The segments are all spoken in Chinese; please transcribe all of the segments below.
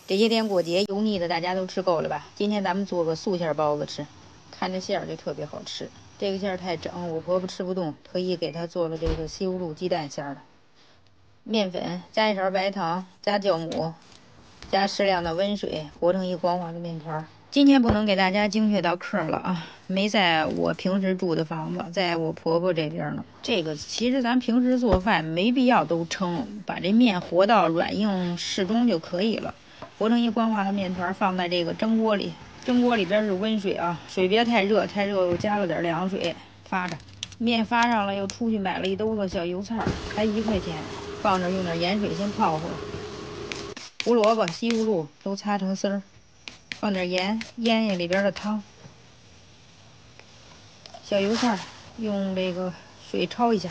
这些天过节油腻的大家都吃够了吧？今天咱们做个素馅包子吃，看着馅儿就特别好吃。这个馅儿太整，我婆婆吃不动，特意给她做了这个西葫芦鸡蛋馅儿的。面粉加1勺白糖，加酵母，加适量的温水，和成一光滑的面团。今天不能给大家精确到克了啊，没在我平时住的房子，在我婆婆这边呢。这个其实咱平时做饭没必要都称，把这面和到软硬适中就可以了。和成一光滑的面团，放在这个蒸锅里，蒸锅里边是温水啊，水别太热，太热又加了点凉水发着。面发上了，又出去买了一兜子小油菜，才1块钱，放着用点盐水先泡会儿。胡萝卜、西葫芦都擦成丝儿，放点盐腌腌里边的汤。小油菜用这个水焯一下，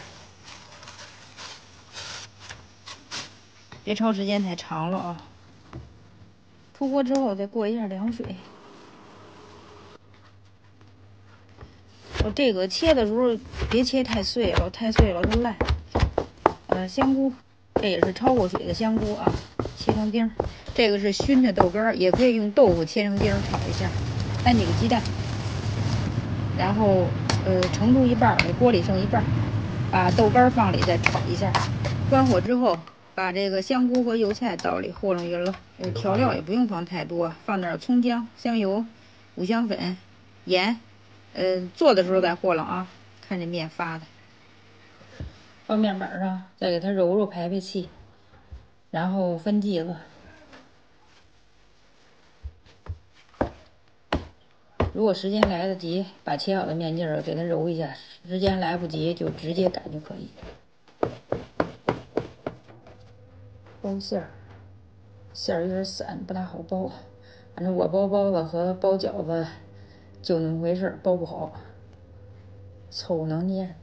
别焯时间太长了啊。出锅之后再过一下凉水。这个切的时候别切太碎了，太碎了它烂。香菇，这也是焯过水的香菇啊，切成丁儿。这个是熏的豆干，也可以用豆腐切成丁儿炒一下。3几个鸡蛋，然后盛出一半，给锅里剩一半，把豆干放里再炒一下。关火之后，把这个香菇和油菜倒里和拢匀了。调料也不用放太多，放点葱姜、香油、五香粉、盐。做的时候再和拢啊，看这面发的。放面板上，再给它揉揉排排气，然后分剂子。如果时间来得及，把切好的面筋儿给它揉一下；时间来不及，就直接擀就可以。包馅儿，馅儿有点散，不大好包。反正我包包子和包饺子就那么回事，包不好，凑能捏，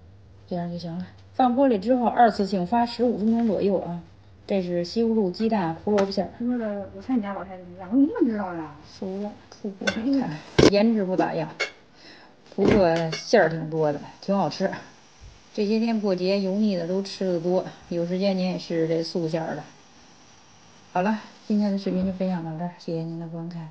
这样就行了。放锅里之后2次性发15分钟左右啊。这是西葫芦鸡蛋胡萝卜馅儿。说的我看你家老太太家，我怎么知道呀？熟了，出锅看，颜值不咋样，不过馅儿挺多的，挺好吃。这些天过节油腻的都吃得多，有时间您也试试这素馅儿的。好了，今天的视频就分享到这儿，谢谢您的观看。